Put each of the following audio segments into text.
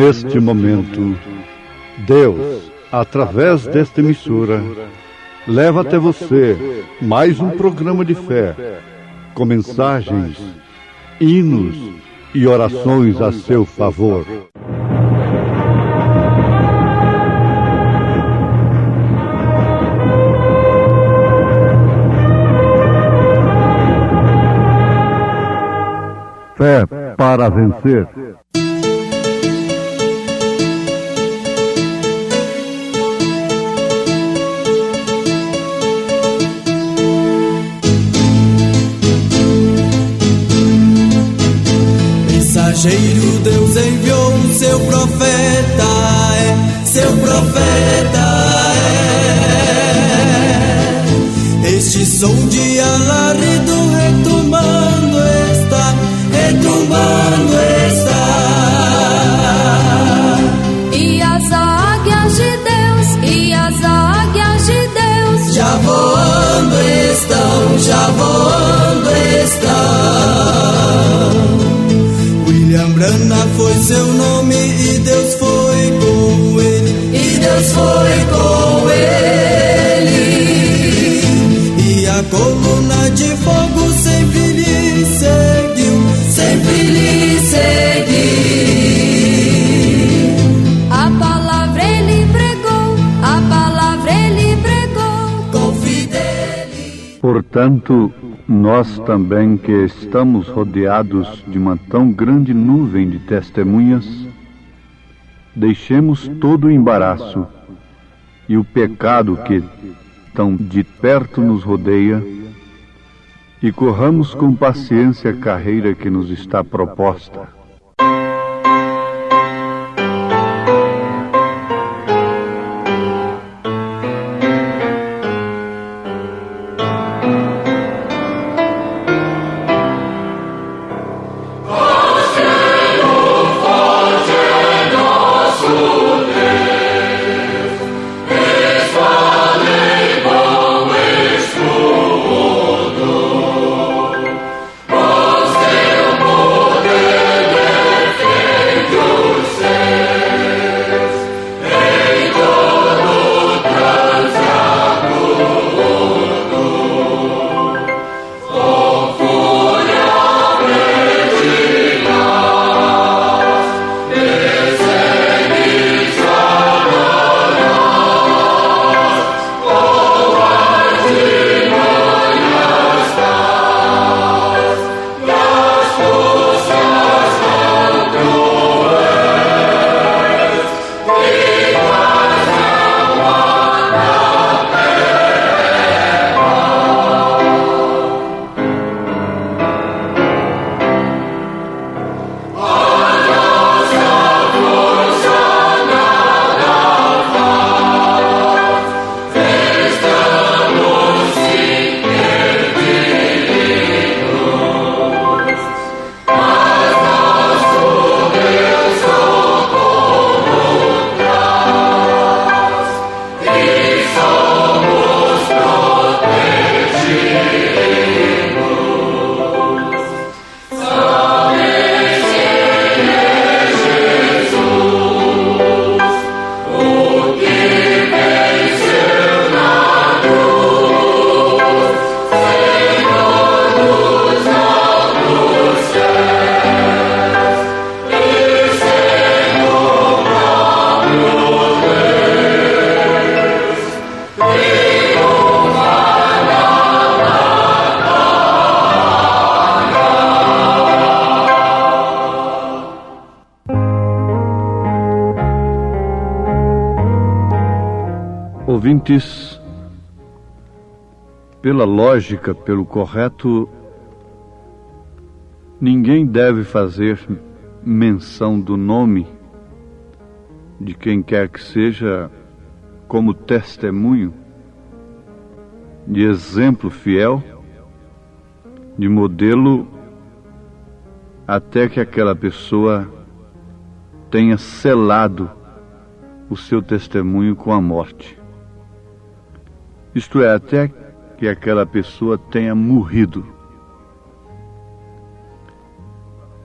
Neste momento, Deus, através desta emissora, leva até você mais um programa de fé, com mensagens, hinos e orações a seu favor. Fé para vencer. Mensageiro, Deus enviou o seu profeta, seu profeta é. Este som de alarido retumbando está, retumbando está. E as águias de Deus, e as águias de Deus, já voando estão, já voando estão. William Branham foi seu nome e Deus foi com ele, e Deus foi com ele. E a coluna de fogo sempre lhe seguiu, sempre lhe seguiu. a palavra ele pregou, a palavra ele pregou com fidelidade. Portanto, nós também que estamos rodeados de uma tão grande nuvem de testemunhas, deixemos todo o embaraço e o pecado que tão de perto nos rodeia e corramos com paciência a carreira que nos está proposta. Ouvintes, pela lógica, pelo correto, ninguém deve fazer menção do nome de quem quer que seja como testemunho, de exemplo fiel, de modelo, até que aquela pessoa tenha selado o seu testemunho com a morte. Isto é, até que aquela pessoa tenha morrido.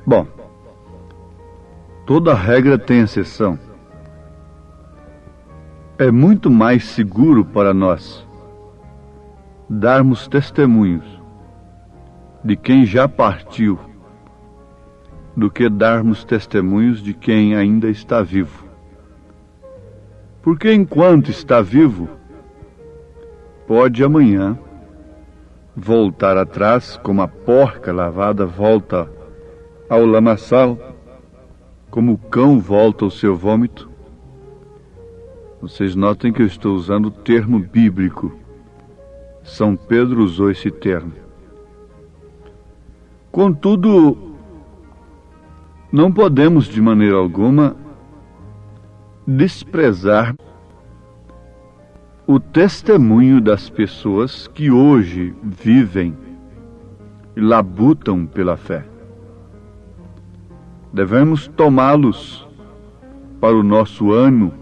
Bom, Toda regra tem exceção. É muito mais seguro para nós darmos testemunhos de quem já partiu do que darmos testemunhos de quem ainda está vivo. Porque enquanto está vivo, pode amanhã voltar atrás, como a porca lavada volta ao lamaçal, como o cão volta ao seu vômito. Vocês notem que eu estou usando o termo bíblico. São Pedro usou esse termo. Contudo, não podemos de maneira alguma desprezar o testemunho das pessoas que hoje vivem e labutam pela fé. Devemos tomá-los para o nosso ânimo,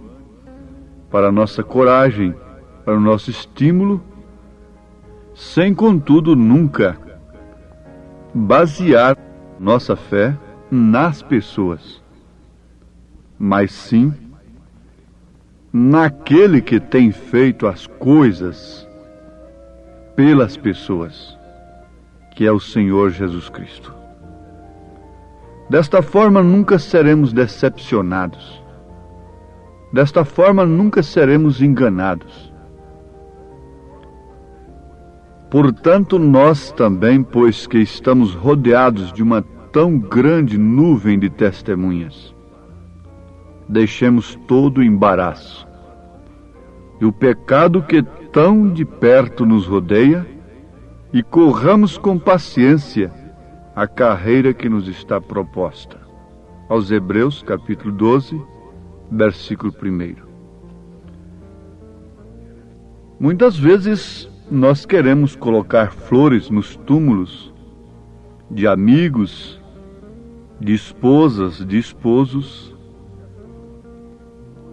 para a nossa coragem, para o nosso estímulo, sem, contudo, nunca basear nossa fé nas pessoas, mas sim naquele que tem feito as coisas pelas pessoas, que é o Senhor Jesus Cristo. Desta forma nunca seremos decepcionados. Desta forma nunca seremos enganados. Portanto, nós também, pois que estamos rodeados de uma tão grande nuvem de testemunhas, deixemos todo o embaraço e o pecado que tão de perto nos rodeia e corramos com paciência a carreira que nos está proposta. Aos Hebreus, capítulo 12, versículo 1. Muitas vezes nós queremos colocar flores nos túmulos de amigos, de esposas, de esposos,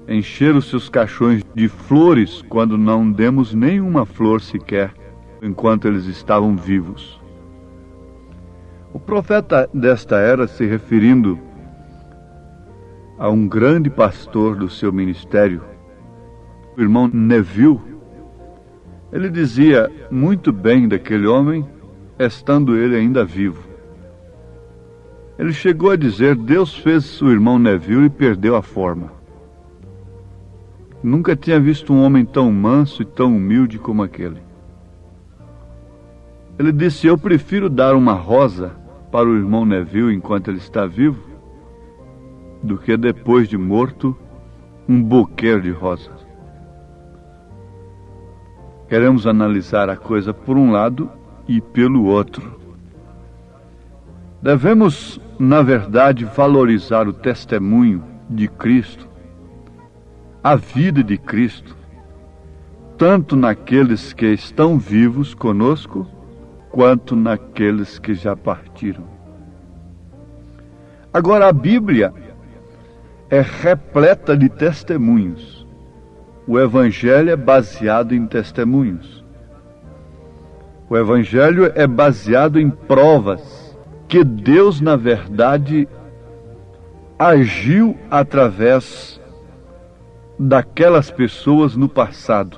encher os seus caixões de flores quando não demos nenhuma flor sequer enquanto eles estavam vivos. O profeta desta era, se referindo a um grande pastor do seu ministério, o irmão Neville, ele dizia muito bem daquele homem, estando ele ainda vivo. Ele chegou a dizer: Deus fez o irmão Neville e perdeu a forma. Nunca tinha visto um homem tão manso e tão humilde como aquele. Ele disse: eu prefiro dar uma rosa para o irmão Neville enquanto ele está vivo, do que depois de morto, um buquê de rosas. Queremos analisar a coisa por um lado e pelo outro. Devemos, na verdade, valorizar o testemunho de Cristo, a vida de Cristo, tanto naqueles que estão vivos conosco, quanto naqueles que já partiram. Agora, a Bíblia é repleta de testemunhos. O Evangelho é baseado em testemunhos. O Evangelho é baseado em provas que Deus, na verdade, agiu através daquelas pessoas no passado.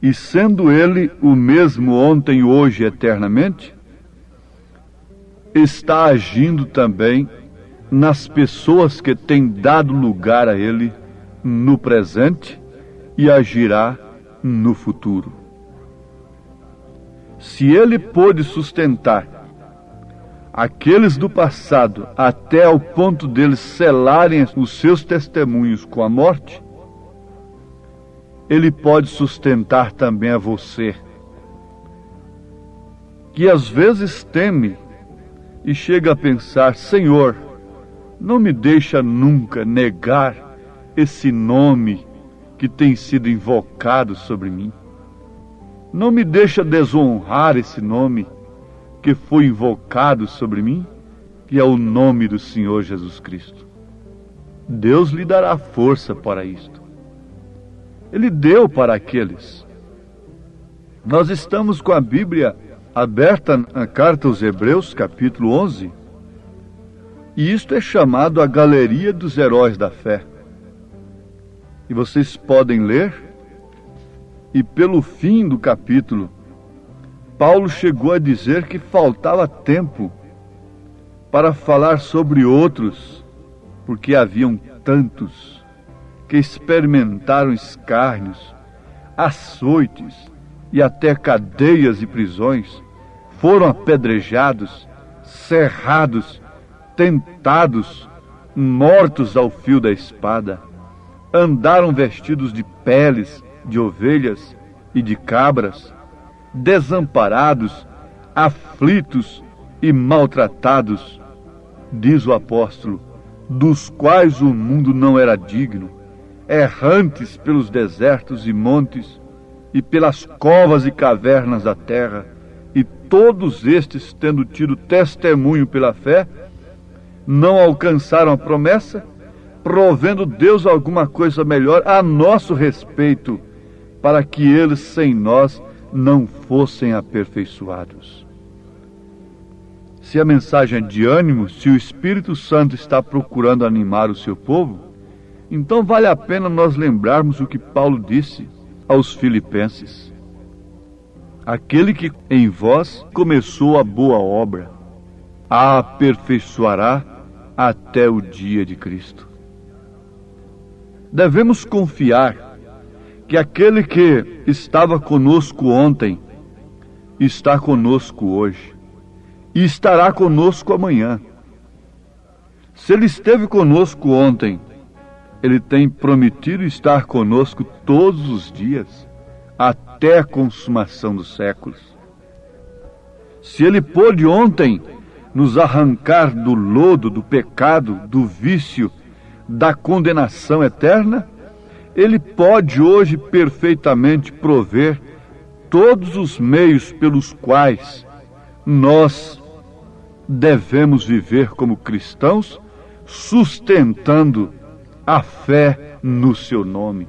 E sendo Ele o mesmo ontem, hoje e eternamente, está agindo também nas pessoas que têm dado lugar a Ele no presente e agirá no futuro. Se Ele pôde sustentar aqueles do passado até ao ponto deles selarem os seus testemunhos com a morte, Ele pode sustentar também a você, que às vezes teme e chega a pensar: Senhor, não me deixa nunca negar esse nome que tem sido invocado sobre mim. Não me deixa desonrar esse nome que foi invocado sobre mim, que é o nome do Senhor Jesus Cristo. Deus lhe dará força para isto. Ele deu para aqueles. Nós estamos com a Bíblia aberta na carta aos Hebreus, capítulo 11, E isto é chamado a Galeria dos Heróis da Fé. E vocês podem ler, e pelo fim do capítulo, Paulo chegou a dizer que faltava tempo para falar sobre outros, porque haviam tantos que experimentaram escárnios, açoites e até cadeias e prisões, foram apedrejados, cerrados, tentados, mortos ao fio da espada, andaram vestidos de peles de ovelhas e de cabras, desamparados, aflitos e maltratados, diz o apóstolo, dos quais o mundo não era digno, errantes pelos desertos e montes, e pelas covas e cavernas da terra, e todos estes, tendo tido testemunho pela fé, não alcançaram a promessa, provendo Deus alguma coisa melhor a nosso respeito, para que eles sem nós não fossem aperfeiçoados. Se a mensagem é de ânimo, se o Espírito Santo está procurando animar o seu povo, então vale a pena nós lembrarmos o que Paulo disse aos Filipenses. Aquele que em vós começou a boa obra, a aperfeiçoará até o dia de Cristo. Devemos confiar que aquele que estava conosco ontem está conosco hoje e estará conosco amanhã. Se ele esteve conosco ontem, ele tem prometido estar conosco todos os dias, até a consumação dos séculos. Se ele pôde ontem nos arrancar do lodo, do pecado, do vício, da condenação eterna, ele pode hoje perfeitamente prover todos os meios pelos quais nós devemos viver como cristãos, sustentando a fé no seu nome.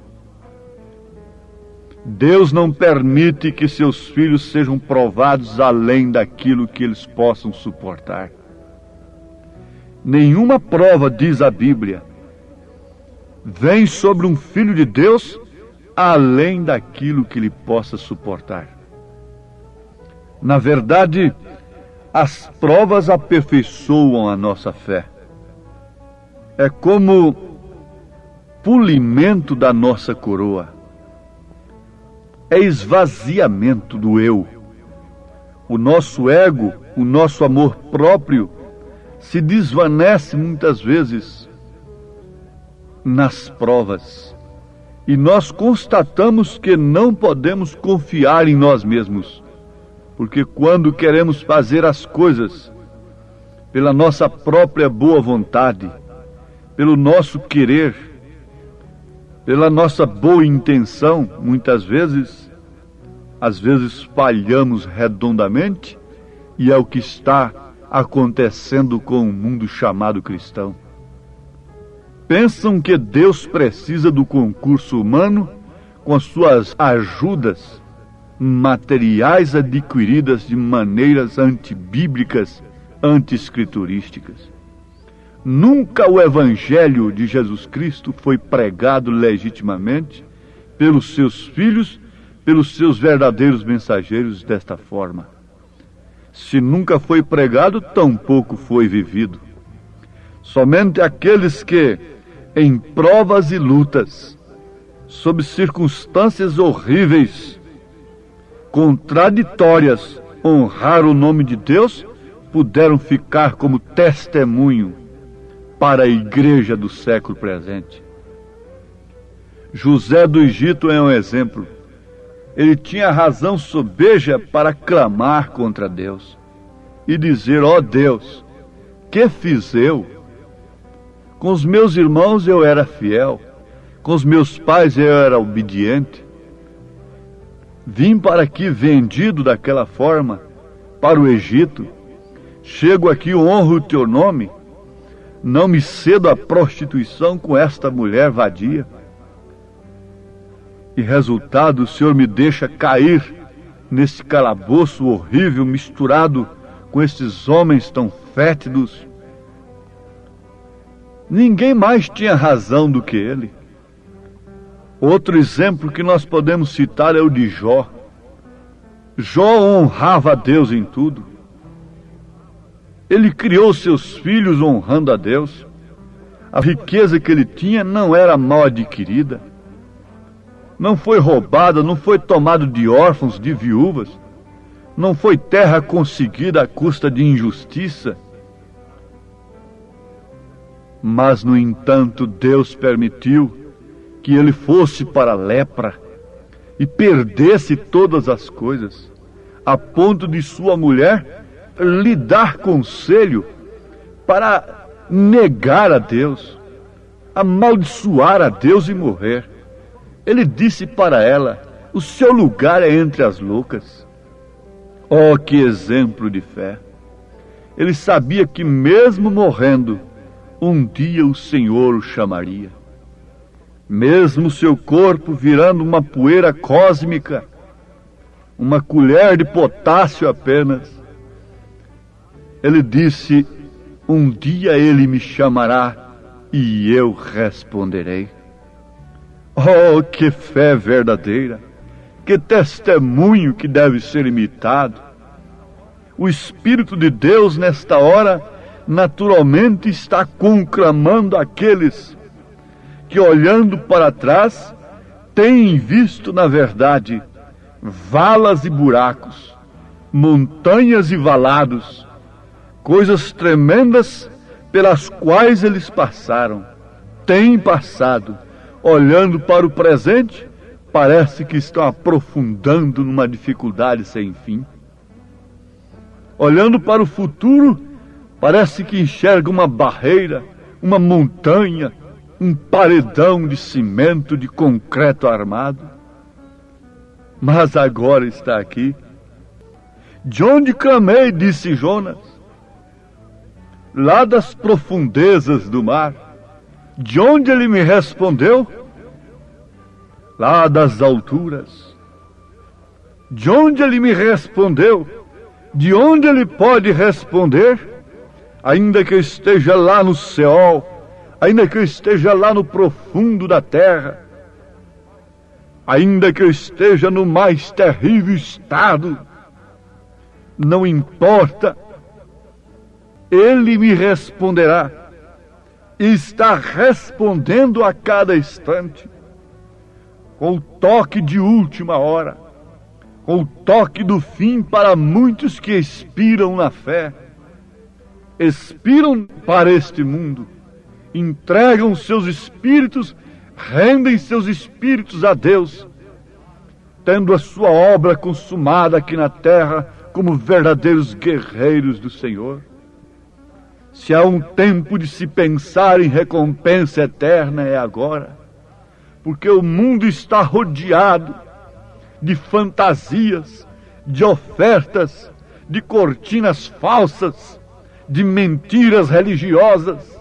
Deus não permite que seus filhos sejam provados além daquilo que eles possam suportar. Nenhuma prova, diz a Bíblia, vem sobre um filho de Deus além daquilo que ele possa suportar. Na verdade, as provas aperfeiçoam a nossa fé. É como polimento da nossa coroa. É esvaziamento do eu. O nosso ego, o nosso amor próprio, se desvanece muitas vezes nas provas. E nós constatamos que não podemos confiar em nós mesmos. Porque quando queremos fazer as coisas pela nossa própria boa vontade, pelo nosso querer, pela nossa boa intenção, muitas vezes, às vezes falhamos redondamente, e é o que está acontecendo com o mundo chamado cristão. Pensam que Deus precisa do concurso humano com as suas ajudas materiais adquiridas de maneiras antibíblicas, anti-escriturísticas. Nunca o Evangelho de Jesus Cristo foi pregado legitimamente pelos seus filhos, pelos seus verdadeiros mensageiros desta forma. Se nunca foi pregado, tampouco foi vivido. Somente aqueles que, em provas e lutas, sob circunstâncias horríveis, contraditórias, honraram o nome de Deus, puderam ficar como testemunho para a igreja do século presente. José do Egito é um exemplo. Ele tinha razão sobeja para clamar contra Deus e dizer: ó Deus, que fiz eu? Com os meus irmãos eu era fiel, com os meus pais eu era obediente. Vim para aqui vendido daquela forma, para o Egito. Chego aqui, honro o teu nome. Não me cedo à prostituição com esta mulher vadia. E resultado, o Senhor me deixa cair nesse calabouço horrível, misturado com esses homens tão fétidos. Ninguém mais tinha razão do que ele. Outro exemplo que nós podemos citar é o de Jó. Jó honrava a Deus em tudo. Ele criou seus filhos honrando a Deus. A riqueza que ele tinha não era mal adquirida. Não foi roubada, não foi tomado de órfãos, de viúvas. Não foi terra conseguida à custa de injustiça. Mas, no entanto, Deus permitiu que ele fosse para a lepra e perdesse todas as coisas, a ponto de sua mulher lhe dar conselho para negar a Deus, amaldiçoar a Deus e morrer. Ele disse para ela: o seu lugar é entre as loucas. Oh, que exemplo de fé! Ele sabia que mesmo morrendo, um dia o Senhor o chamaria. Mesmo seu corpo virando uma poeira cósmica, uma colher de potássio apenas, ele disse: um dia ele me chamará e eu responderei. Oh, que fé verdadeira! Que testemunho que deve ser imitado! O Espírito de Deus, nesta hora, naturalmente está conclamando aqueles que, olhando para trás, têm visto, na verdade, valas e buracos, montanhas e valados, coisas tremendas pelas quais eles passaram, têm passado. Olhando para o presente, parece que estão aprofundando numa dificuldade sem fim. Olhando para o futuro, parece que enxerga uma barreira, uma montanha, um paredão de cimento, de concreto armado. Mas agora está aqui. De onde clamei, disse Jonas? Lá das profundezas do mar. De onde ele me respondeu? Lá das alturas. De onde ele me respondeu? De onde ele pode responder? Ainda que eu esteja lá no Seol, ainda que eu esteja lá no profundo da terra, ainda que eu esteja no mais terrível estado, não importa, ele me responderá. E está respondendo a cada instante, com o toque de última hora, com o toque do fim para muitos que expiram na fé, expiram para este mundo, entregam seus espíritos, rendem seus espíritos a Deus, tendo a sua obra consumada aqui na terra como verdadeiros guerreiros do Senhor. Se há um tempo de se pensar em recompensa eterna, é agora, porque o mundo está rodeado de fantasias, de ofertas, de cortinas falsas, de mentiras religiosas.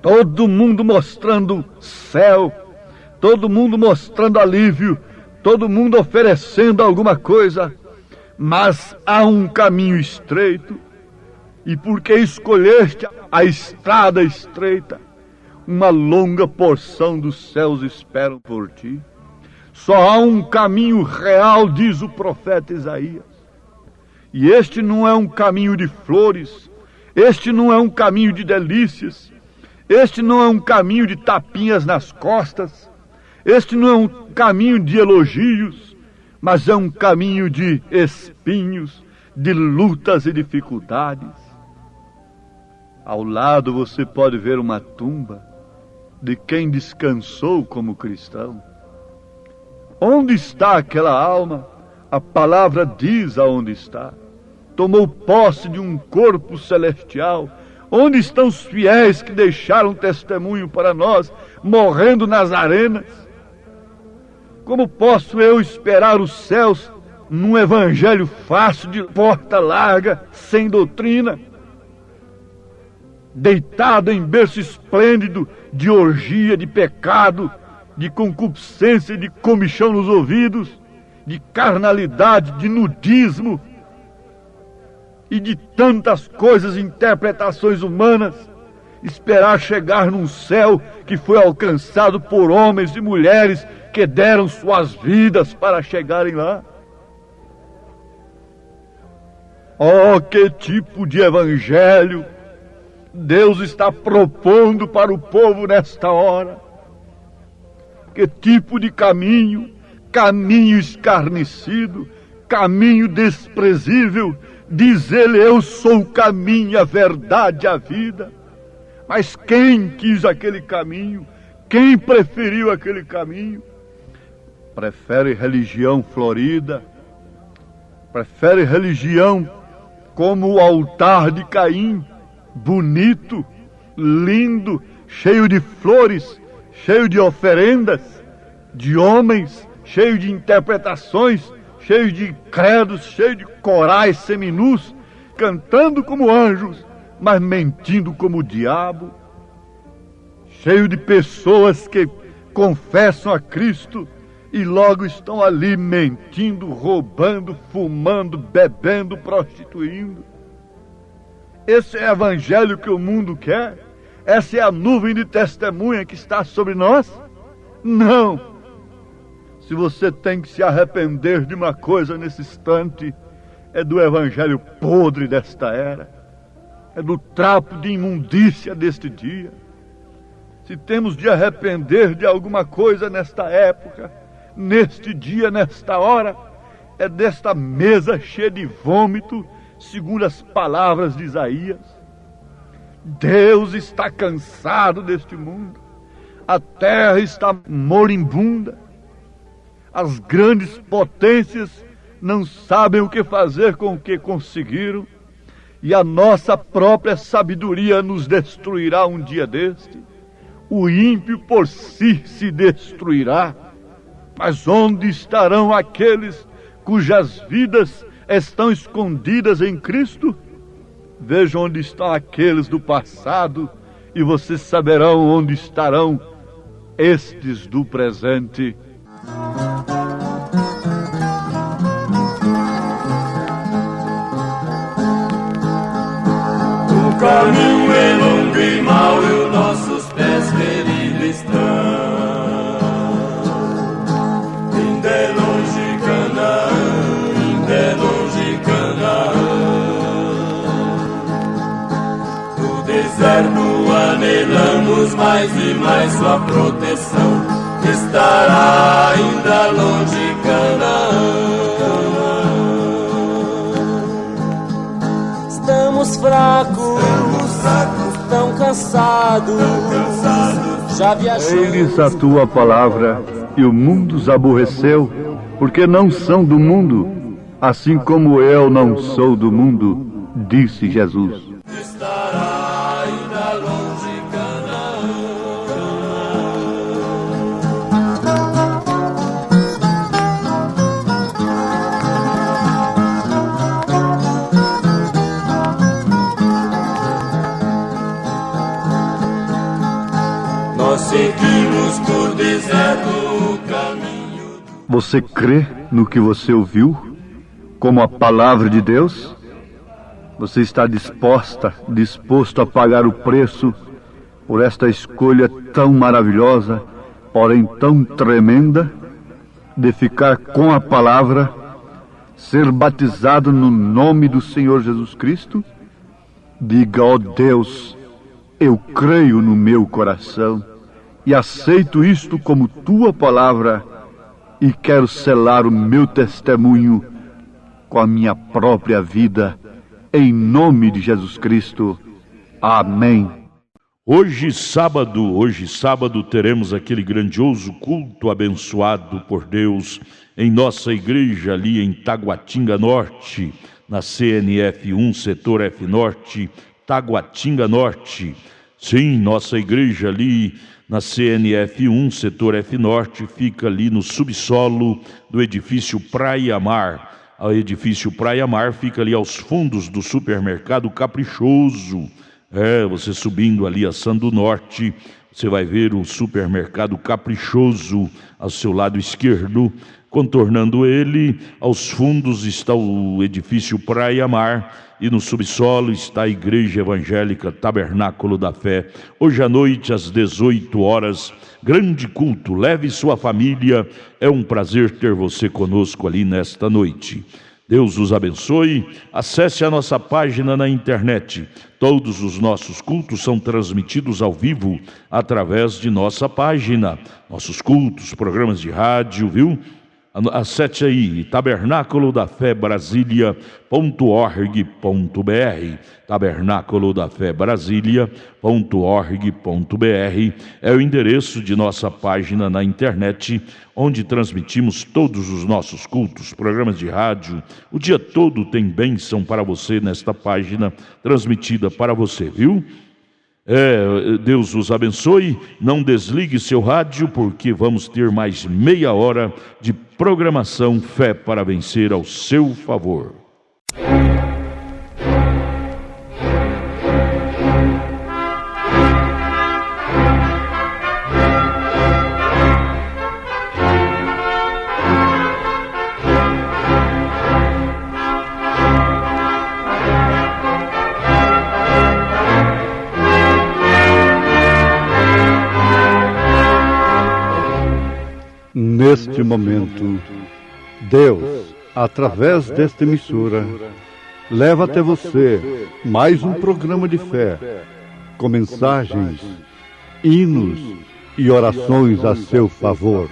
Todo mundo mostrando céu, todo mundo mostrando alívio, todo mundo oferecendo alguma coisa, mas há um caminho estreito. E porque escolheste a estrada estreita, uma longa porção dos céus esperam por ti. Só há um caminho real, diz o profeta Isaías. E este não é um caminho de flores, este não é um caminho de delícias, este não é um caminho de tapinhas nas costas, este não é um caminho de elogios, mas é um caminho de espinhos, de lutas e dificuldades. Ao lado você pode ver uma tumba de quem descansou como cristão. Onde está aquela alma? A palavra diz aonde está. Tomou posse de um corpo celestial. Onde estão os fiéis que deixaram testemunho para nós, morrendo nas arenas? Como posso eu esperar os céus num evangelho fácil, de porta larga, sem doutrina? Deitado em berço esplêndido de orgia, de pecado, de concupiscência, de comichão nos ouvidos, de carnalidade, de nudismo e de tantas coisas, interpretações humanas esperar chegar num céu que foi alcançado por homens e mulheres que deram suas vidas para chegarem lá. Oh, que tipo de evangelho Deus está propondo para o povo nesta hora! Que tipo de caminho? Caminho escarnecido, caminho desprezível. Diz ele: eu sou o caminho, a verdade e a vida. Mas quem quis aquele caminho? Quem preferiu aquele caminho? Prefere religião florida, prefere religião como o altar de Caim, bonito, lindo, cheio de flores, cheio de oferendas, de homens, cheio de interpretações, cheio de credos, cheio de corais seminus, cantando como anjos, mas mentindo como o diabo, cheio de pessoas que confessam a Cristo e logo estão ali mentindo, roubando, fumando, bebendo, prostituindo. Esse é o evangelho que o mundo quer? Essa é a nuvem de testemunha que está sobre nós? Não! Se você tem que se arrepender de uma coisa nesse instante, é do evangelho podre desta era, é do trapo de imundícia deste dia. Se temos de arrepender de alguma coisa nesta época, neste dia, nesta hora, é desta mesa cheia de vômito, segundo as palavras de Isaías. Deus está cansado deste mundo, a terra está moribunda, as grandes potências não sabem o que fazer com o que conseguiram, e a nossa própria sabedoria nos destruirá um dia deste. O ímpio por si se destruirá, mas onde estarão aqueles cujas vidas estão escondidas em Cristo? Vejam onde estão aqueles do passado e vocês saberão onde estarão estes do presente. O caminho é longo e mau e os nossos pés feridos estão. Ainda é longe Canaã, ainda é longe Canaã. No deserto anelamos mais e mais sua proteção. Estará ainda longe Canaã. Estamos fracos, tão cansados, já viajamos. Eis a tua palavra, e o mundo os aborreceu, porque não são do mundo, assim como eu não sou do mundo, disse Jesus. Estará ainda longe Canaã. Nós seguimos por deserto o caminho. Você crê no que você ouviu como a palavra de Deus? Você está disposto a pagar o preço por esta escolha tão maravilhosa, porém tão tremenda, de ficar com a palavra, ser batizado no nome do Senhor Jesus Cristo? Diga: ó Deus, eu creio no meu coração e aceito isto como tua palavra e quero selar o meu testemunho com a minha própria vida, em nome de Jesus Cristo. Amém. Hoje sábado, teremos aquele grandioso culto abençoado por Deus em nossa igreja ali em Taguatinga Norte, na CNF 1, setor F Norte, Taguatinga Norte. Sim, nossa igreja ali na CNF 1, setor F Norte, fica ali no subsolo do edifício Praia Mar. O edifício Praia Mar fica ali aos fundos do supermercado Caprichoso, Você subindo ali a Sando Norte, você vai ver o supermercado Caprichoso ao seu lado esquerdo. Contornando ele, aos fundos está o edifício Praia Mar e no subsolo está a Igreja Evangélica Tabernáculo da Fé. Hoje à noite, às 18 horas, grande culto. Leve sua família, é um prazer ter você conosco ali nesta noite. Deus os abençoe. Acesse a nossa página na internet. Todos os nossos cultos são transmitidos ao vivo através de nossa página. Nossos cultos, programas de rádio, viu? Acesse aí, tabernáculo da fé Brasília.org.br, tabernáculo da fé Brasília.org.br é o endereço de nossa página na internet, onde transmitimos todos os nossos cultos, programas de rádio. O dia todo tem bênção para você nesta página transmitida para você, viu? Deus os abençoe. Não desligue seu rádio, porque vamos ter mais meia hora de programação Fé para Vencer ao seu favor. Neste momento, Deus, através desta emissora, leva até você mais um programa de fé, com mensagens, hinos e orações a seu favor.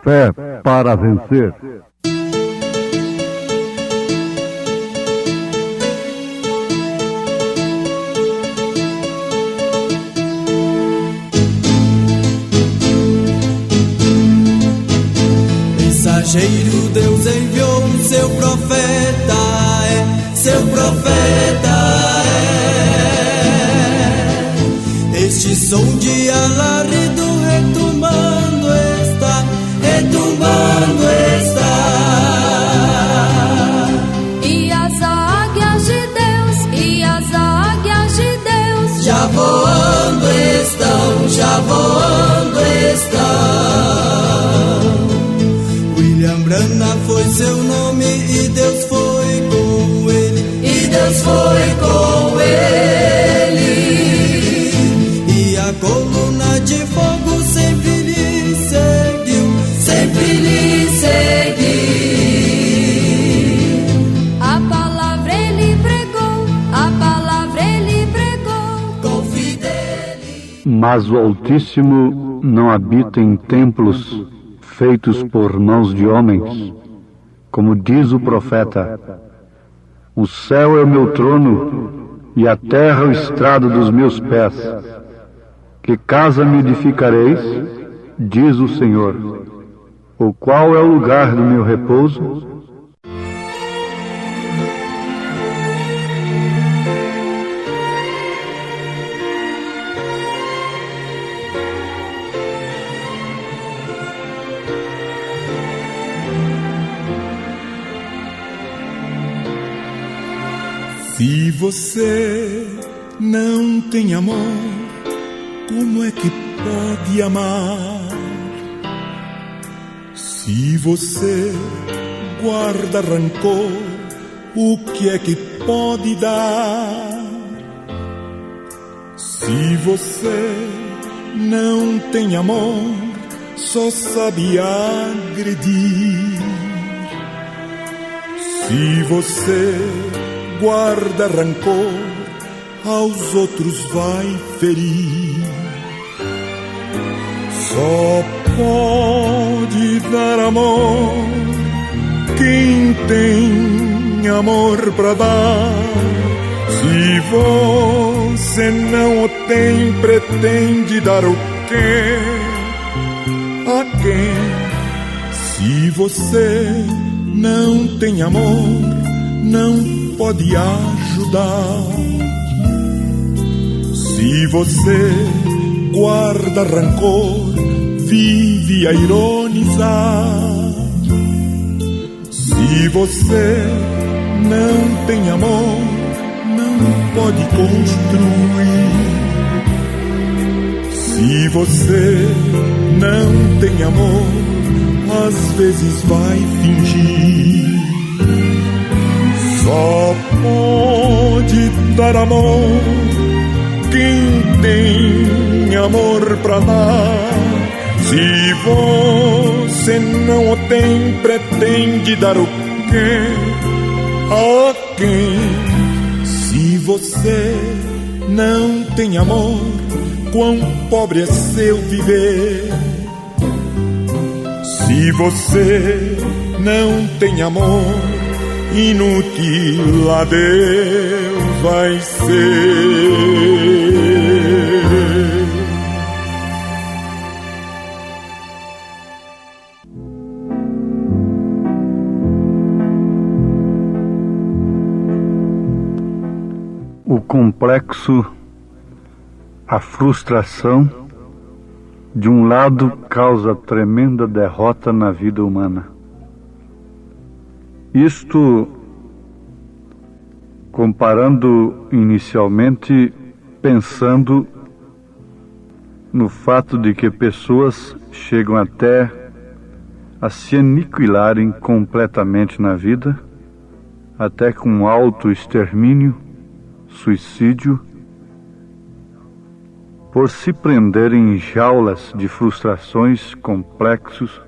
Fé para vencer. Mensageiro Deus enviou seu profeta, seu profeta Este som de alarido retumbando está, retumbando está. E as águias de Deus, e as águias de Deus já voando estão, já voando estão. William Branham foi seu nome e Deus foi com ele, e Deus foi com ele. E a coluna de fogo sempre lhe seguiu, sempre lhe seguiu. A palavra ele pregou, a palavra ele pregou com fidelidade. Mas o Altíssimo não habita em templos feitos por mãos de homens, como diz o profeta: o céu é o meu trono e a terra o estrado dos meus pés. Que casa me edificareis, diz o Senhor, ou qual é o lugar do meu repouso? Se você não tem amor, como é que pode amar? Se você guarda rancor, o que é que pode dar? Se você não tem amor, só sabe agredir. Se você guarda rancor, aos outros vai ferir. Só pode dar amor quem tem amor pra dar. Se você não o tem, pretende dar o quê? A quem? Se você não tem amor, não pode ajudar. Se você guarda rancor, vive a ironizar. Se você não tem amor, não pode construir. Se você não tem amor, às vezes vai fingir. Só pode dar amor quem tem amor pra dar. Se você não o tem, pretende dar o quê? A quem? Se você não tem amor, quão pobre é seu viver. Se você não tem amor, inútil a Deus vai ser. O complexo, a frustração, de um lado, causa tremenda derrota na vida humana. Isto, comparando inicialmente, pensando no fato de que pessoas chegam até a se aniquilarem completamente na vida, até com autoextermínio, suicídio, por se prenderem em jaulas de frustrações, complexos,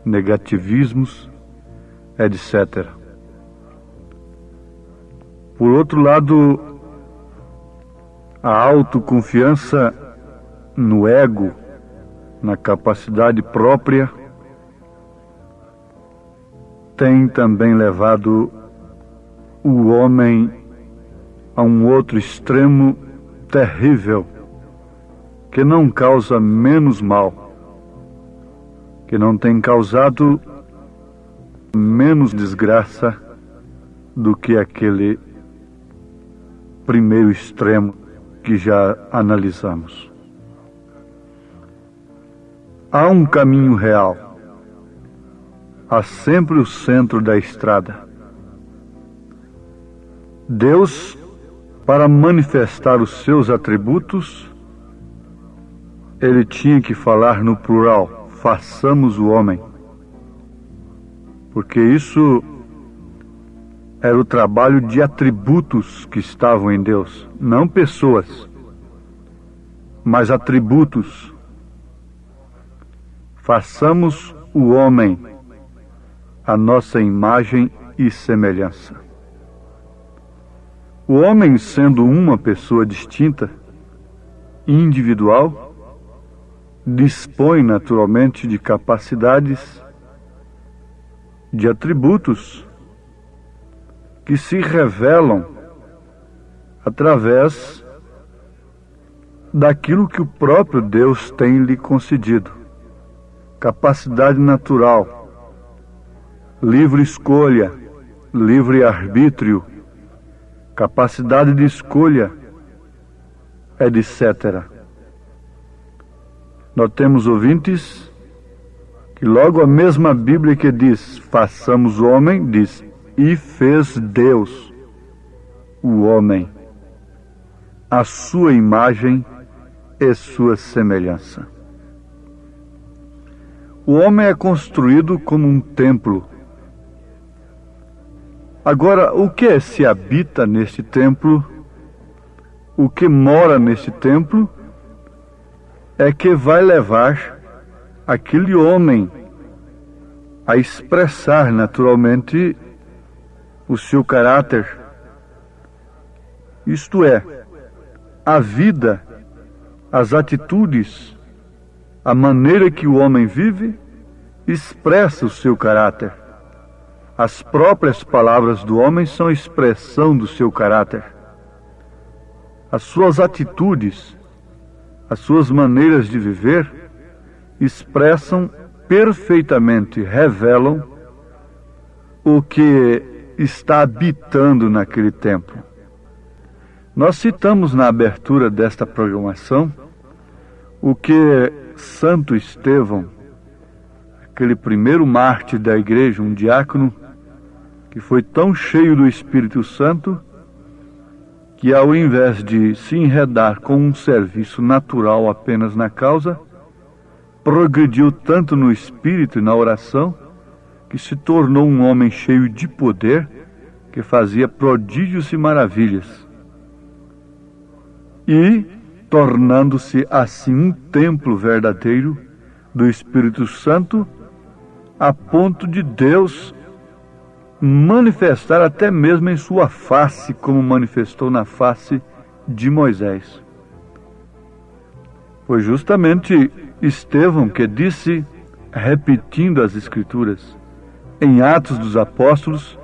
negativismos, etc. Por outro lado, a autoconfiança no ego, na capacidade própria, tem também levado o homem a um outro extremo terrível, que não causa menos mal, que não tem causado menos desgraça do que aquele primeiro extremo que já analisamos. Há um caminho real, há sempre o centro da estrada. Deus, para manifestar os seus atributos, ele tinha que falar no plural, façamos o homem. Porque isso era o trabalho de atributos que estavam em Deus, não pessoas, mas atributos. Façamos o homem a nossa imagem e semelhança. O homem, sendo uma pessoa distinta, individual, dispõe naturalmente de capacidades, de atributos que se revelam através daquilo que o próprio Deus tem lhe concedido. Capacidade natural, livre escolha, livre arbítrio, capacidade de escolha, etc. Nós temos ouvintes que logo a mesma Bíblia que diz, façamos o homem, diz, e fez Deus o homem, a sua imagem e sua semelhança. O homem é construído como um templo. Agora, o que se habita neste templo, o que mora neste templo, é que vai levar aquele homem a expressar naturalmente o seu caráter. Isto é, a vida, as atitudes, a maneira que o homem vive, expressa o seu caráter. As próprias palavras do homem são expressão do seu caráter. As suas atitudes, as suas maneiras de viver, expressam perfeitamente, revelam o que está habitando naquele templo. Nós citamos na abertura desta programação o que Santo Estevão, aquele primeiro mártir da igreja, um diácono que foi tão cheio do Espírito Santo que, ao invés de se enredar com um serviço natural apenas na causa, progrediu tanto no espírito e na oração que se tornou um homem cheio de poder que fazia prodígios e maravilhas. E, tornando-se assim um templo verdadeiro do Espírito Santo, a ponto de Deus manifestar até mesmo em sua face, como manifestou na face de Moisés. Foi justamente Estevão que disse, repetindo as Escrituras, em Atos dos Apóstolos,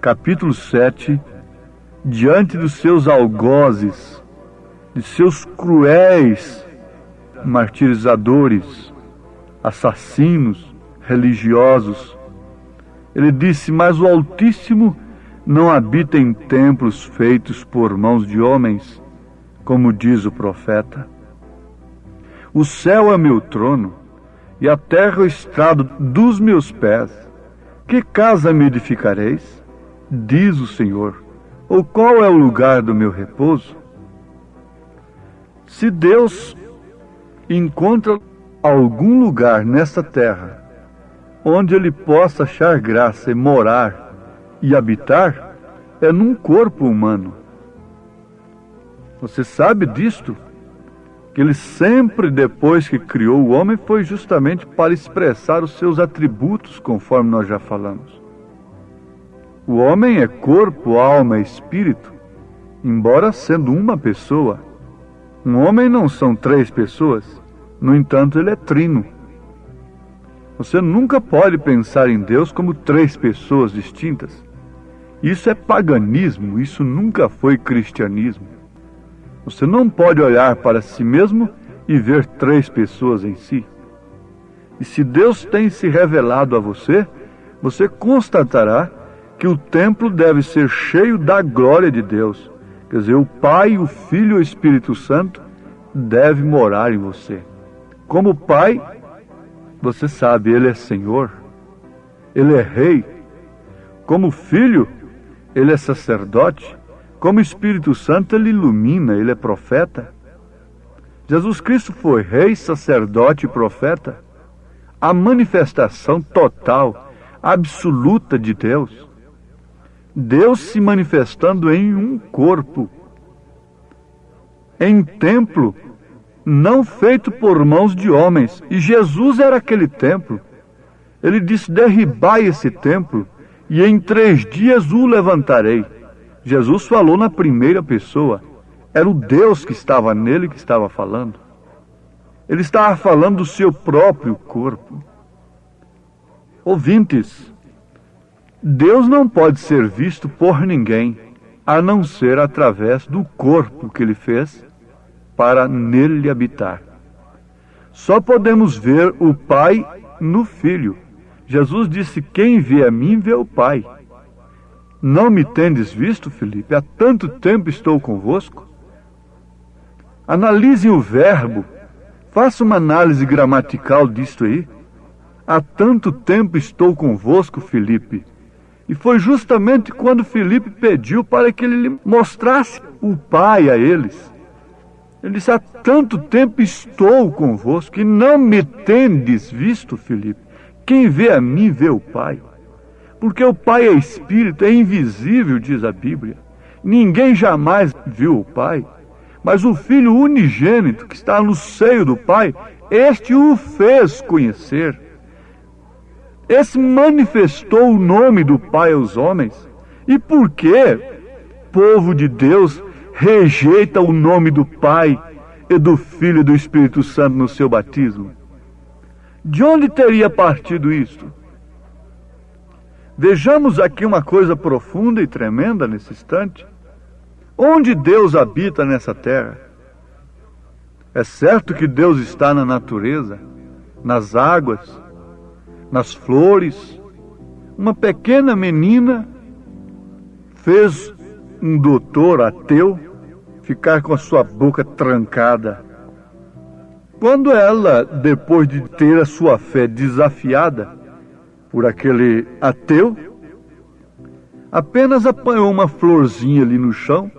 capítulo 7, diante dos seus algozes, de seus cruéis martirizadores, assassinos, religiosos, ele disse: mas o Altíssimo não habita em templos feitos por mãos de homens, como diz o profeta. O céu é meu trono, e a terra o estrado dos meus pés. Que casa me edificareis? Diz o Senhor. Ou qual é o lugar do meu repouso? Se Deus encontra algum lugar nesta terra onde Ele possa achar graça e morar e habitar, é num corpo humano. Você sabe disto? Que Ele sempre, depois que criou o homem, foi justamente para expressar os seus atributos, conforme nós já falamos. O homem é corpo, alma e espírito, embora sendo uma pessoa. Um homem não são três pessoas, no entanto, ele é trino. Você nunca pode pensar em Deus como três pessoas distintas. Isso é paganismo, isso nunca foi cristianismo. Você não pode olhar para si mesmo e ver três pessoas em si. E se Deus tem se revelado a você, você constatará que o templo deve ser cheio da glória de Deus. Quer dizer, o Pai, o Filho e o Espírito Santo deve morar em você. Como Pai, você sabe, Ele é Senhor, Ele é Rei. Como Filho, Ele é sacerdote. Como Espírito Santo, Ele ilumina, Ele é profeta. Jesus Cristo foi Rei, sacerdote e profeta. A manifestação total, absoluta de Deus. Deus se manifestando em um corpo, em templo, não feito por mãos de homens. E Jesus era aquele templo. Ele disse: derribai esse templo, e em 3 dias o levantarei. Jesus falou na primeira pessoa. Era o Deus que estava nele que estava falando. Ele estava falando do seu próprio corpo. Ouvintes, Deus não pode ser visto por ninguém, a não ser através do corpo que Ele fez para nele habitar. Só podemos ver o Pai no Filho. Jesus disse: quem vê a mim, vê o Pai. Não me tendes visto, Filipe? Há tanto tempo estou convosco. Analisem o verbo. Faça uma análise gramatical disto aí. Há tanto tempo estou convosco, Filipe. E foi justamente quando Filipe pediu para que ele lhe mostrasse o Pai a eles. Ele disse: há tanto tempo estou convosco e não me tendes visto, Filipe. Quem vê a mim, vê o Pai. Porque o Pai é Espírito, é invisível, diz a Bíblia. Ninguém jamais viu o Pai. Mas o Filho unigênito, que está no seio do Pai, este o fez conhecer. Esse manifestou o nome do Pai aos homens. E por que, povo de Deus, rejeita o nome do Pai e do Filho e do Espírito Santo no seu batismo? De onde teria partido isto? Vejamos aqui uma coisa profunda e tremenda nesse instante. Onde Deus habita nessa terra? É certo que Deus está na natureza, nas águas, nas flores. Uma pequena menina fez um doutor ateu ficar com a sua boca trancada, Quando ela, depois de ter a sua fé desafiada por aquele ateu, apenas apanhou uma florzinha ali no chão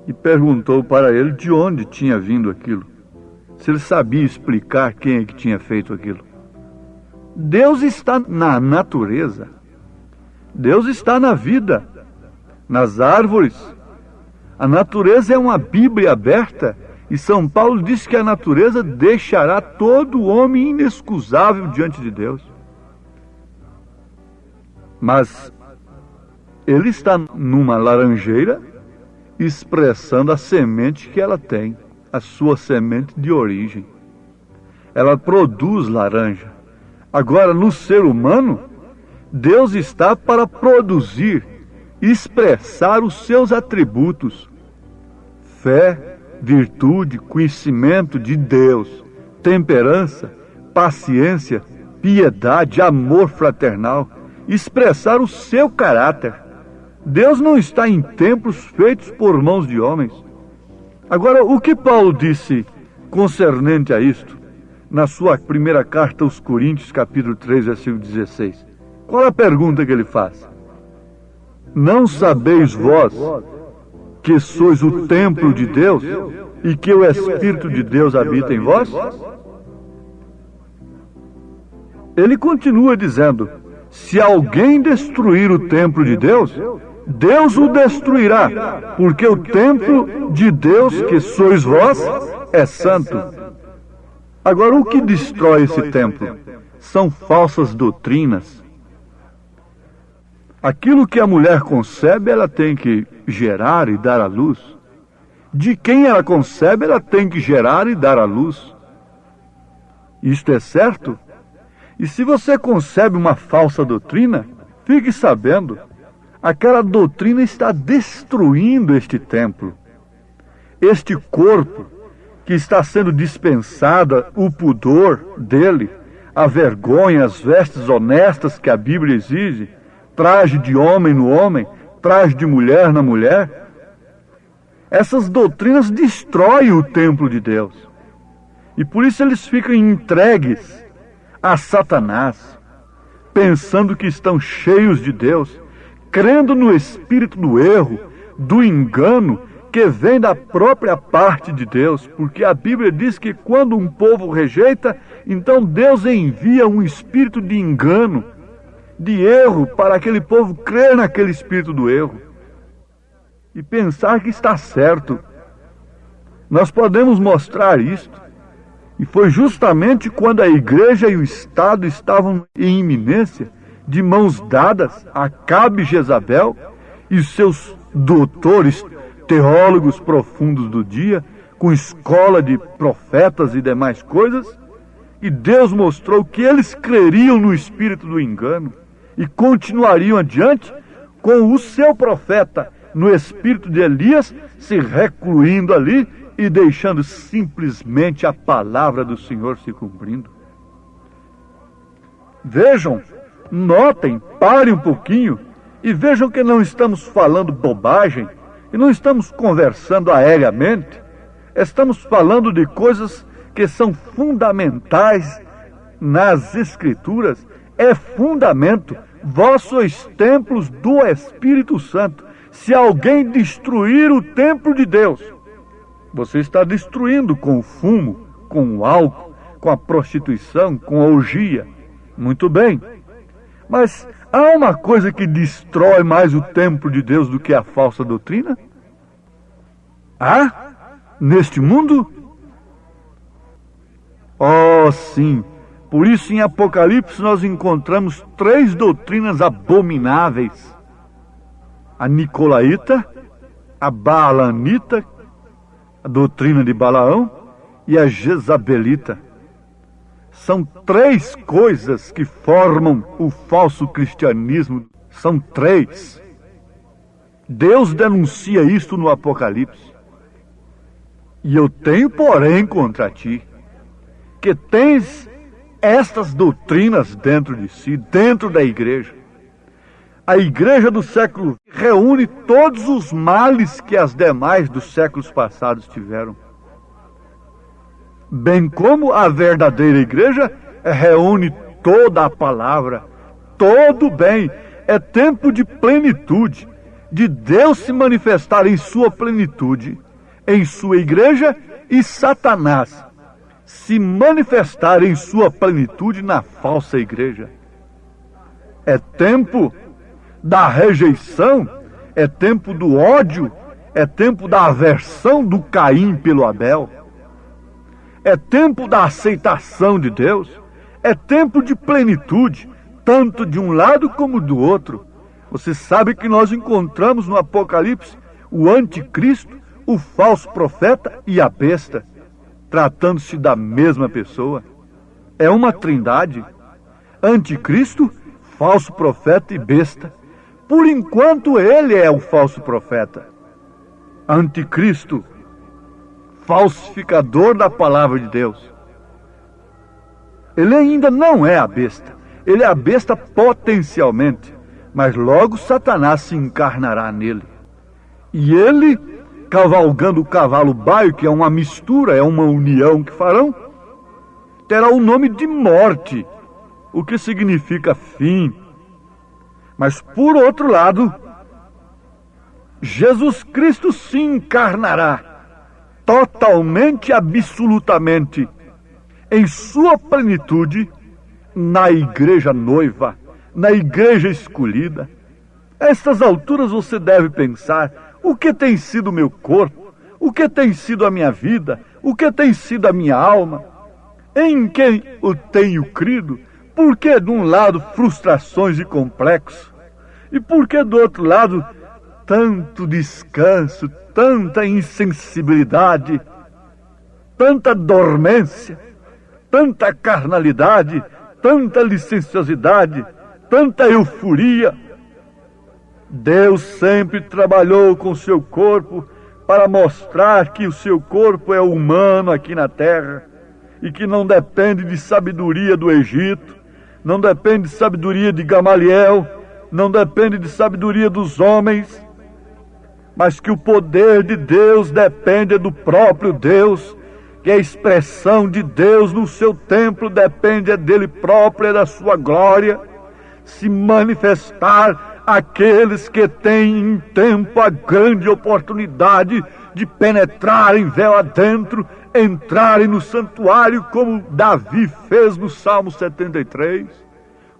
e perguntou para ele de onde tinha vindo aquilo, se ele sabia explicar quem é que tinha feito aquilo. Deus está na natureza, Deus está na vida, nas árvores. A natureza é uma Bíblia aberta e São Paulo diz que a natureza deixará todo homem inexcusável diante de Deus. Mas ele está numa laranjeira expressando a semente que ela tem, a sua semente de origem. Ela produz laranja. Agora, no ser humano, Deus está para produzir, expressar os seus atributos: fé, virtude, conhecimento de Deus, temperança, paciência, piedade, amor fraternal, expressar o seu caráter. Deus não está em templos feitos por mãos de homens. Agora, o que Paulo disse concernente a isto, na sua primeira carta aos Coríntios, capítulo 3, versículo 16? Qual é a pergunta que ele faz? Não sabeis vós que sois o templo de Deus e que o Espírito de Deus habita em vós? Ele continua dizendo: se alguém destruir o templo de Deus, Deus o destruirá, porque o templo de Deus, que sois vós, é santo. Agora, o que destrói esse templo? São falsas doutrinas. Aquilo que a mulher concebe, ela tem que gerar e dar à luz. De quem ela concebe, ela tem que gerar e dar à luz. Isto é certo? E se você concebe uma falsa doutrina, fique sabendo, aquela doutrina está destruindo este templo. Este corpo que está sendo dispensada o pudor dele, a vergonha, as vestes honestas que a Bíblia exige, traje de homem no homem, traje de mulher na mulher. Essas doutrinas destroem o templo de Deus. E por isso eles ficam entregues a Satanás, pensando que estão cheios de Deus, crendo no espírito do erro, do engano, que vem da própria parte de Deus, porque a Bíblia diz que quando um povo rejeita, então Deus envia um espírito de engano, de erro, para aquele povo crer naquele espírito do erro e pensar que está certo. Nós podemos mostrar isto. E foi justamente quando a igreja e o Estado estavam em iminência, de mãos dadas, Acabe e Jezabel e seus doutores, teólogos profundos do dia, com escola de profetas e demais coisas, e Deus mostrou que eles creriam no espírito do engano e continuariam adiante com o seu profeta no espírito de Elias, se recluindo ali e deixando simplesmente a palavra do Senhor se cumprindo. Vejam, notem, parem um pouquinho e vejam que não estamos falando bobagem e não estamos conversando aéreamente. Estamos falando de coisas que são fundamentais nas Escrituras. É fundamento. Vós sois templos do Espírito Santo. Se alguém destruir o templo de Deus, você está destruindo com o fumo, com o álcool, com a prostituição, com a orgia. Muito bem. Mas há uma coisa que destrói mais o templo de Deus do que a falsa doutrina? Há? Neste mundo? Oh, sim. Por isso em Apocalipse nós encontramos 3 doutrinas abomináveis: a nicolaíta, a baalanita, a doutrina de Balaão, e a jezabelita. São 3 coisas que formam o falso cristianismo. São 3. Deus denuncia isto no Apocalipse. E eu tenho, porém, contra ti, que tens estas doutrinas dentro de si, dentro da igreja. A igreja do século reúne todos os males que as demais dos séculos passados tiveram. bem como a verdadeira igreja reúne toda a palavra, todo o bem. É tempo de plenitude, de Deus se manifestar em sua plenitude, em sua igreja, e Satanás se manifestar em sua plenitude na falsa igreja. É tempo da rejeição, é tempo do ódio, é tempo da aversão do Caim pelo Abel. É tempo da aceitação de Deus, é tempo de plenitude, tanto de um lado como do outro. Você sabe que nós encontramos no Apocalipse o anticristo, o falso profeta e a besta, tratando-se da mesma pessoa. É uma trindade: anticristo, falso profeta e besta. Por enquanto ele é o falso profeta. Anticristo, falsificador da palavra de Deus. Ele ainda não é a besta. Ele é a besta potencialmente, mas logo Satanás se encarnará nele. E ele, cavalgando o cavalo baio, que é uma mistura, é uma união que farão, terá o nome de morte, o que significa fim. Mas por outro lado, Jesus Cristo se encarnará totalmente, absolutamente, em sua plenitude, na igreja noiva, na igreja escolhida. A estas alturas você deve pensar: o que tem sido o meu corpo? O que tem sido a minha vida? O que tem sido a minha alma? Em quem eu tenho crido? Por que de um lado frustrações e complexos? E por que do outro lado tanto descanso, tanta insensibilidade, tanta dormência, tanta carnalidade, tanta licenciosidade, tanta euforia? Deus sempre trabalhou com o seu corpo para mostrar que o seu corpo é humano aqui na terra e que não depende de sabedoria do Egito, não depende de sabedoria de Gamaliel, não depende de sabedoria dos homens, mas que o poder de Deus depende do próprio Deus, que a expressão de Deus no seu templo depende dele próprio, da sua glória, se manifestar àqueles que têm em tempo a grande oportunidade de penetrarem véu adentro, entrarem no santuário, como Davi fez no Salmo 73,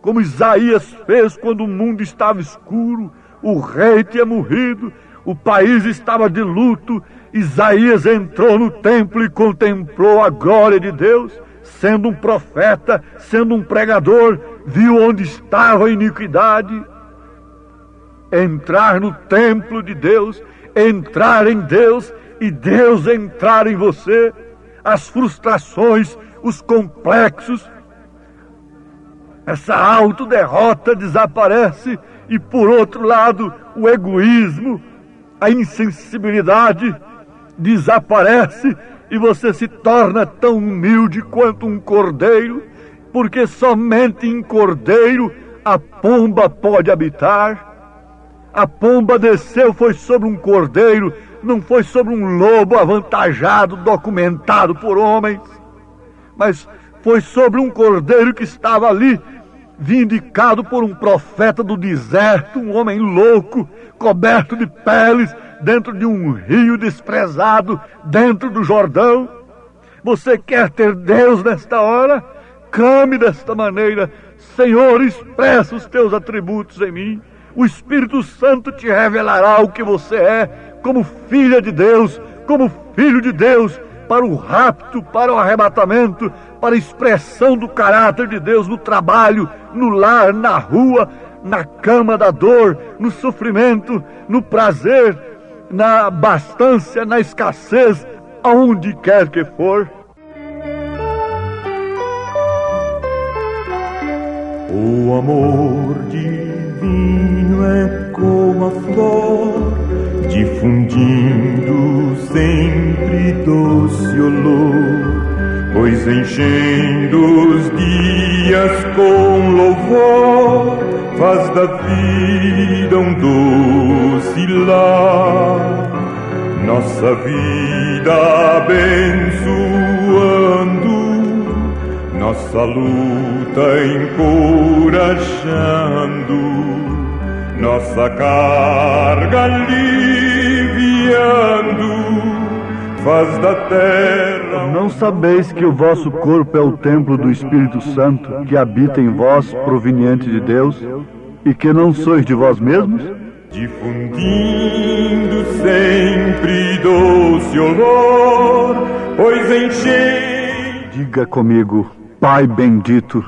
como Isaías fez quando o mundo estava escuro, o rei tinha morrido, o país estava de luto. Isaías entrou no templo e contemplou a glória de Deus, sendo um profeta, sendo um pregador, viu onde estava a iniquidade. Entrar no templo de Deus, entrar em Deus e Deus entrar em você, as frustrações, os complexos, essa autoderrota desaparece, e por outro lado, o egoísmo, a insensibilidade desaparece, e você se torna tão humilde quanto um cordeiro, porque somente em cordeiro a pomba pode habitar. A pomba desceu, foi sobre um cordeiro, não foi sobre um lobo avantajado, documentado por homens, mas foi sobre um cordeiro que estava ali, vindicado por um profeta do deserto, um homem louco, coberto de peles, dentro de um rio desprezado, dentro do Jordão. Você quer ter Deus nesta hora? Clame desta maneira: Senhor, expressa os teus atributos em mim. O Espírito Santo te revelará o que você é, como filha de Deus, como filho de Deus, para o rapto, para o arrebatamento, para a expressão do caráter de Deus no trabalho, no lar, na rua, na cama da dor, no sofrimento, no prazer, na abastança, na escassez, aonde quer que for. O amor divino é como a flor, difundindo sempre doce olor, pois enchendo os dias com louvor, faz da vida um doce lar. nossa vida abençoando, nossa luta encorajando, nossa carga aliviando, faz da terra... Não sabeis que o vosso corpo é o templo do Espírito Santo, que habita em vós, proveniente de Deus, e que não sois de vós mesmos? Difundindo sempre doce olor, pois enchei... Diga comigo, Pai bendito,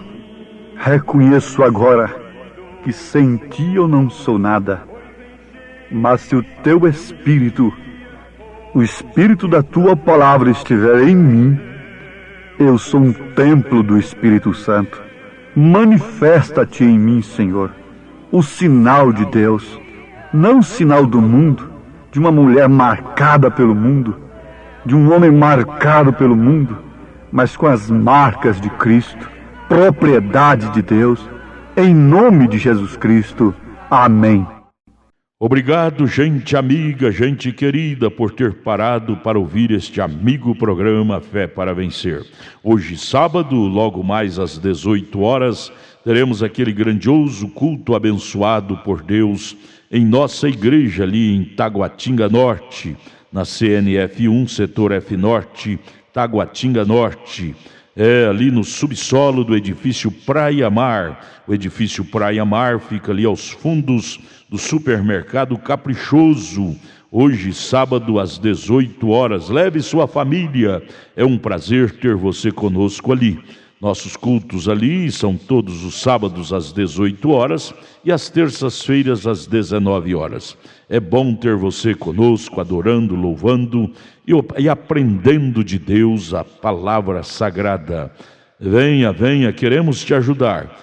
reconheço agora que sem ti eu não sou nada, mas se o teu Espírito, o Espírito da tua palavra estiver em mim, eu sou um templo do Espírito Santo. Manifesta-te em mim, Senhor, o sinal de Deus, não o sinal do mundo, de uma mulher marcada pelo mundo, de um homem marcado pelo mundo, mas com as marcas de Cristo, propriedade de Deus, em nome de Jesus Cristo. Amém. Obrigado, gente amiga, gente querida, por ter parado para ouvir este amigo programa Fé para Vencer. Hoje, sábado, logo mais às 18 horas, teremos aquele grandioso culto abençoado por Deus em nossa igreja ali em Taguatinga Norte, na CNF 1, setor F Norte, Taguatinga Norte. Ali no subsolo do edifício Praia Mar. O edifício Praia Mar fica ali aos fundos do supermercado Caprichoso. Hoje, sábado, às 18 horas. Leve sua família. É um prazer ter você conosco ali. Nossos cultos ali são todos os sábados às 18 horas e às terças-feiras às 19 horas. É bom ter você conosco, adorando, louvando e aprendendo de Deus a palavra sagrada. Venha, venha, queremos te ajudar.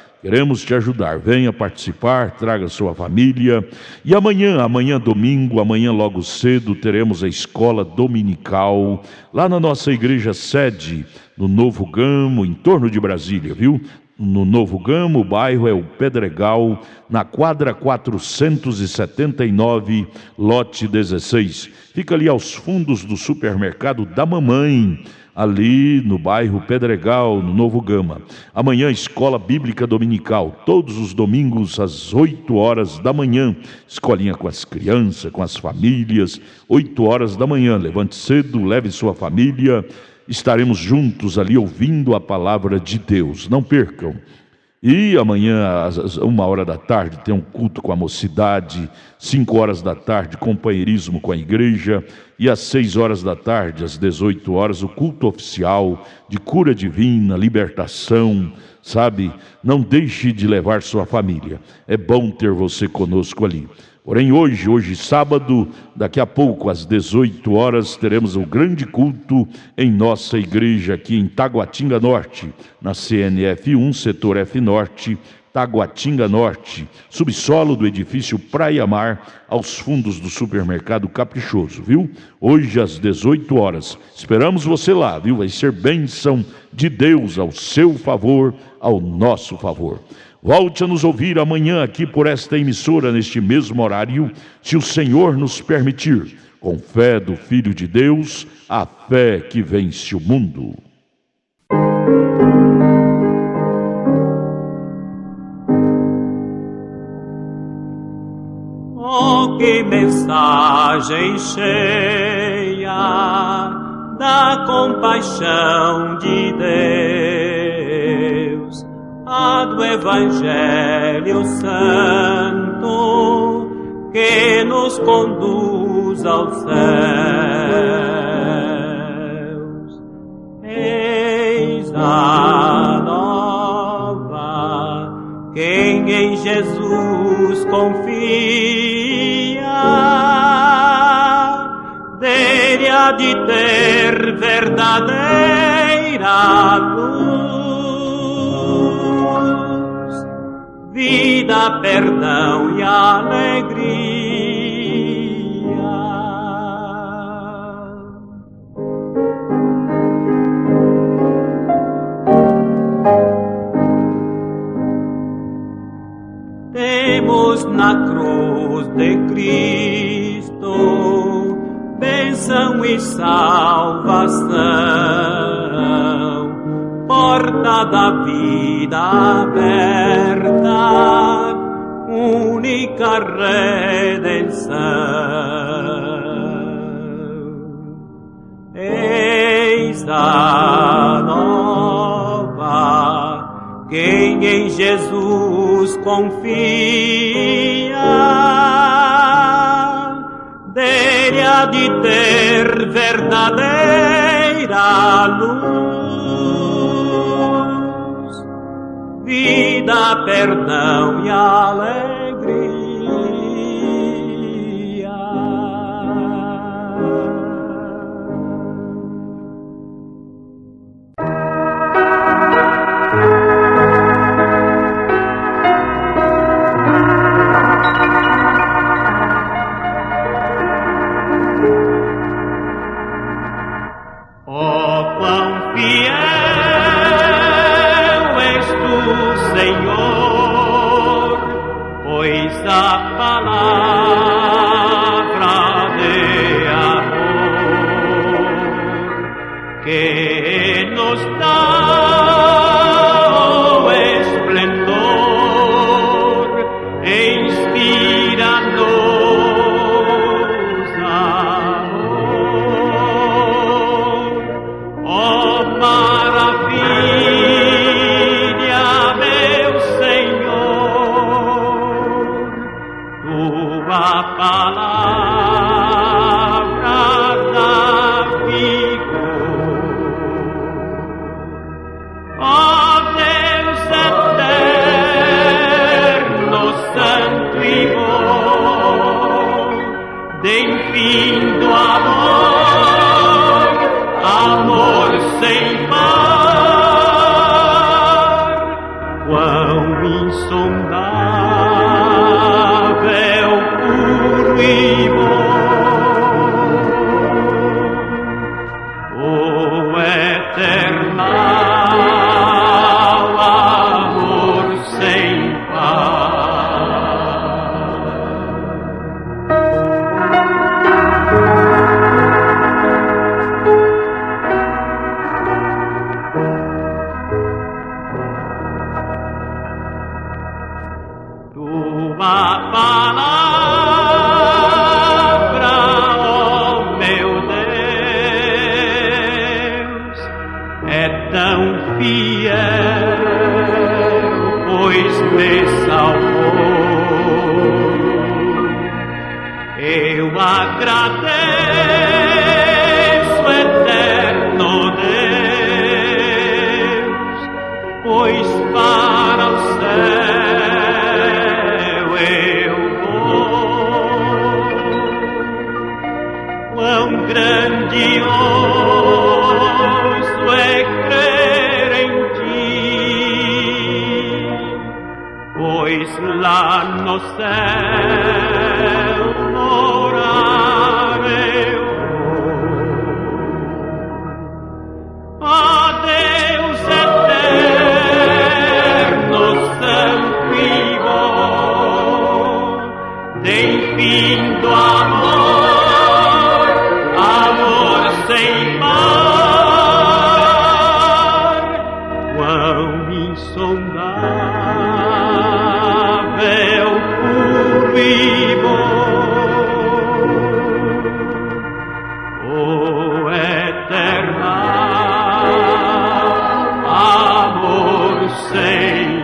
Venha participar, traga sua família. E amanhã domingo, amanhã logo cedo, teremos a escola dominical lá na nossa igreja sede, no Novo Gamo, em torno de Brasília, viu? No Novo Gamo, o bairro é o Pedregal, na quadra 479, lote 16. Fica ali aos fundos do supermercado da mamãe, ali no bairro Pedregal, no Novo Gama. Amanhã, escola bíblica dominical, todos os domingos às 8 horas da manhã. Escolinha com as crianças, com as famílias, 8 horas da manhã. Levante cedo, leve sua família. Estaremos juntos ali ouvindo a palavra de Deus. Não percam. E amanhã, às 1h da tarde, tem um culto com a mocidade. 5 horas da tarde, companheirismo com a igreja. E às 6 horas da tarde, às 18 horas, o culto oficial de cura divina, libertação, sabe? Não deixe de levar sua família. É bom ter você conosco ali. Porém, hoje sábado, daqui a pouco, às 18 horas, teremos um grande culto em nossa igreja aqui em Taguatinga Norte, na CNF 1, setor F Norte, Taguatinga Norte, subsolo do edifício Praia Mar, aos fundos do supermercado Caprichoso, viu? Hoje, às 18 horas. Esperamos você lá, viu? Vai ser bênção de Deus ao seu favor, ao nosso favor. Volte a nos ouvir amanhã aqui por esta emissora, neste mesmo horário, se o Senhor nos permitir, com fé do Filho de Deus, a fé que vence o mundo. Oh, que mensagem cheia da compaixão de Deus, a do Evangelho Santo, que nos conduz aos céus. Eis a nova, quem em Jesus confia, dele há de ter verdadeira luz, vida, perdão e alegria. Temos na cruz de Cristo bênção perdão e salvação, porta da vida aberta, única redenção. Eis a nova, quem em Jesus confia, dele há de ter verdadeira luz, vida, perdão e alegria. Amor sem